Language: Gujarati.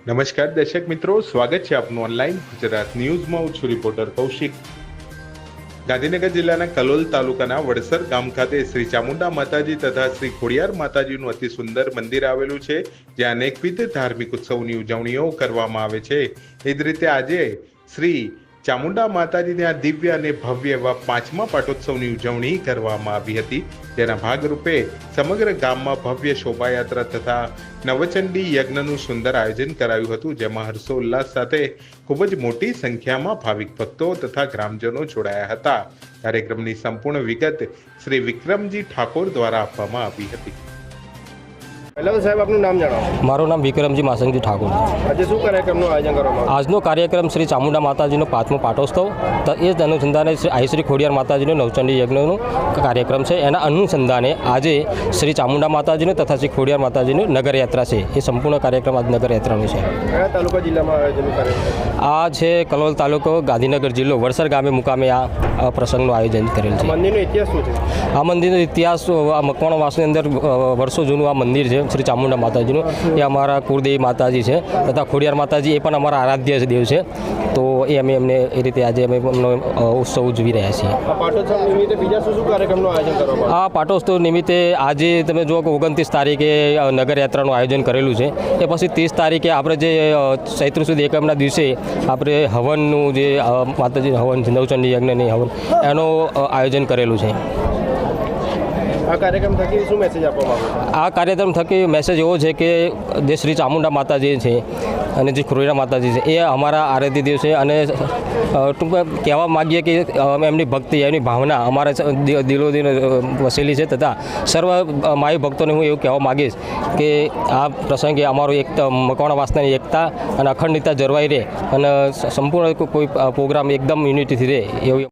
નમસ્કાર દર્શક મિત્રો, સ્વાગત છે આપનું ઓનલાઈન ગુજરાત ન્યૂઝમાં. હું છું રિપોર્ટર કૌશિક. ગાંધીનગર જિલ્લાના કલોલ તાલુકાના વડસર ગામ ખાતે શ્રી ચામુંડા માતાજી તથા શ્રી ખોડિયાર માતાજીનું અતિ સુંદર મંદિર આવેલું છે, જ્યાં અનેકવિધ ધાર્મિક ઉત્સવની ઉજવણીઓ કરવામાં આવે છે. એ જ રીતે આજે શ્રી ચામુંડા માતાજી ત્યાં દિવ્ય અને ભવ્ય એવા 5મા પાટોત્સવની ઉજવણી કરવામાં આવી હતી, જેના ભાગરૂપે સમગ્ર ગામમાં ભવ્ય શોભાયાત્રા તથા નવચંડી યજ્ઞનું સુંદર આયોજન કરાયું હતું, જેમાં હર્ષોલ્લાસ સાથે ખૂબ જ મોટી સંખ્યામાં ભાવિક ભક્તો તથા ગ્રામજનો જોડાયા હતા. કાર્યક્રમની સંપૂર્ણ વિગત શ્રી વિક્રમજી ઠાકોર દ્વારા આપવામાં આવી હતી. પહેલા તો સાહેબ આપનું નામ જણાવો. મારું નામ વિક્રમજી માસંગજી ઠાકોર છે. આજે શું કાર્યક્રમનું આયોજન કરવામાં આજનો કાર્યક્રમ શ્રી ચામુંડા માતાજીનો 5મો પાટોત્સવ, તો એ જ અનુસંધાને શ્રી ખોડિયાર માતાજીનો નવચંડી યજ્ઞનો કાર્યક્રમ છે. એના અનુસંધાને આજે શ્રી ચામુંડા માતાજીનો તથા શ્રી ખોડિયાર માતાજીની નગરયાત્રા છે. એ સંપૂર્ણ કાર્યક્રમ આજ નગરયાત્રાનો છે. કયા તાલુકા જિલ્લામાં આયોજનનું કાર્યક્રમ? આ છે કલોલ તાલુકો, ગાંધીનગર જિલ્લો, વડસર ગામે મુકામે આ પ્રસંગનું આયોજન કરેલ છે. મંદિરનો ઇતિહાસ શું છે? આ મંદિરનો ઇતિહાસ આ મકવાણાવાસની અંદર વર્ષો જૂનું આ મંદિર છે શ્રી ચામુંડા માતાજીનું. એ અમારા કુળદેવી માતાજી છે તથા ખોડિયાર માતાજી એ પણ અમારા આરાધ્ય દેવ છે. તો એ અમે એમને એ રીતે આજે અમે એમનો ઉત્સવ ઉજવી રહ્યા છીએ. આ પાટોત્સવ નિમિત્તે બીજા શું કાર્યક્રમનું આયોજન કરવામાં આ પાટોત્સવ નિમિત્તે આજે તમે જુઓ કે 29 તારીખે નગરયાત્રાનું આયોજન કરેલું છે. એ પછી 30 તારીખે આપણે જે ચૈત્ર સુદ એકમના દિવસે આપણે હવનનું જે માતાજી હવન નવચંડી યજ્ઞની હવન એનું આયોજન કરેલું છે. આ કાર્યક્રમ થકી શું મેસેજ આપવામાં આવે? આ કાર્યક્રમ થકી મેસેજ એવો છે કે જે શ્રી ચામુંડા માતાજી છે અને જે ખોડિયાર માતાજી છે એ અમારા આરાધ્ય દેવ છે, અને ટૂંકમાં કહેવા માગીએ કે એમની ભક્તિ, એમની ભાવના અમારા દિલોદિલ વસેલી છે. તથા સર્વ માઈ ભક્તોને હું એવું કહેવા માગીશ કે આ પ્રસંગે અમારો એકતા, મકવાણાવાસની એકતા અને અખંડિતતા જળવાઈ રહે અને સંપૂર્ણ કોઈ પ્રોગ્રામ એકદમ યુનિટીથી રહે એવું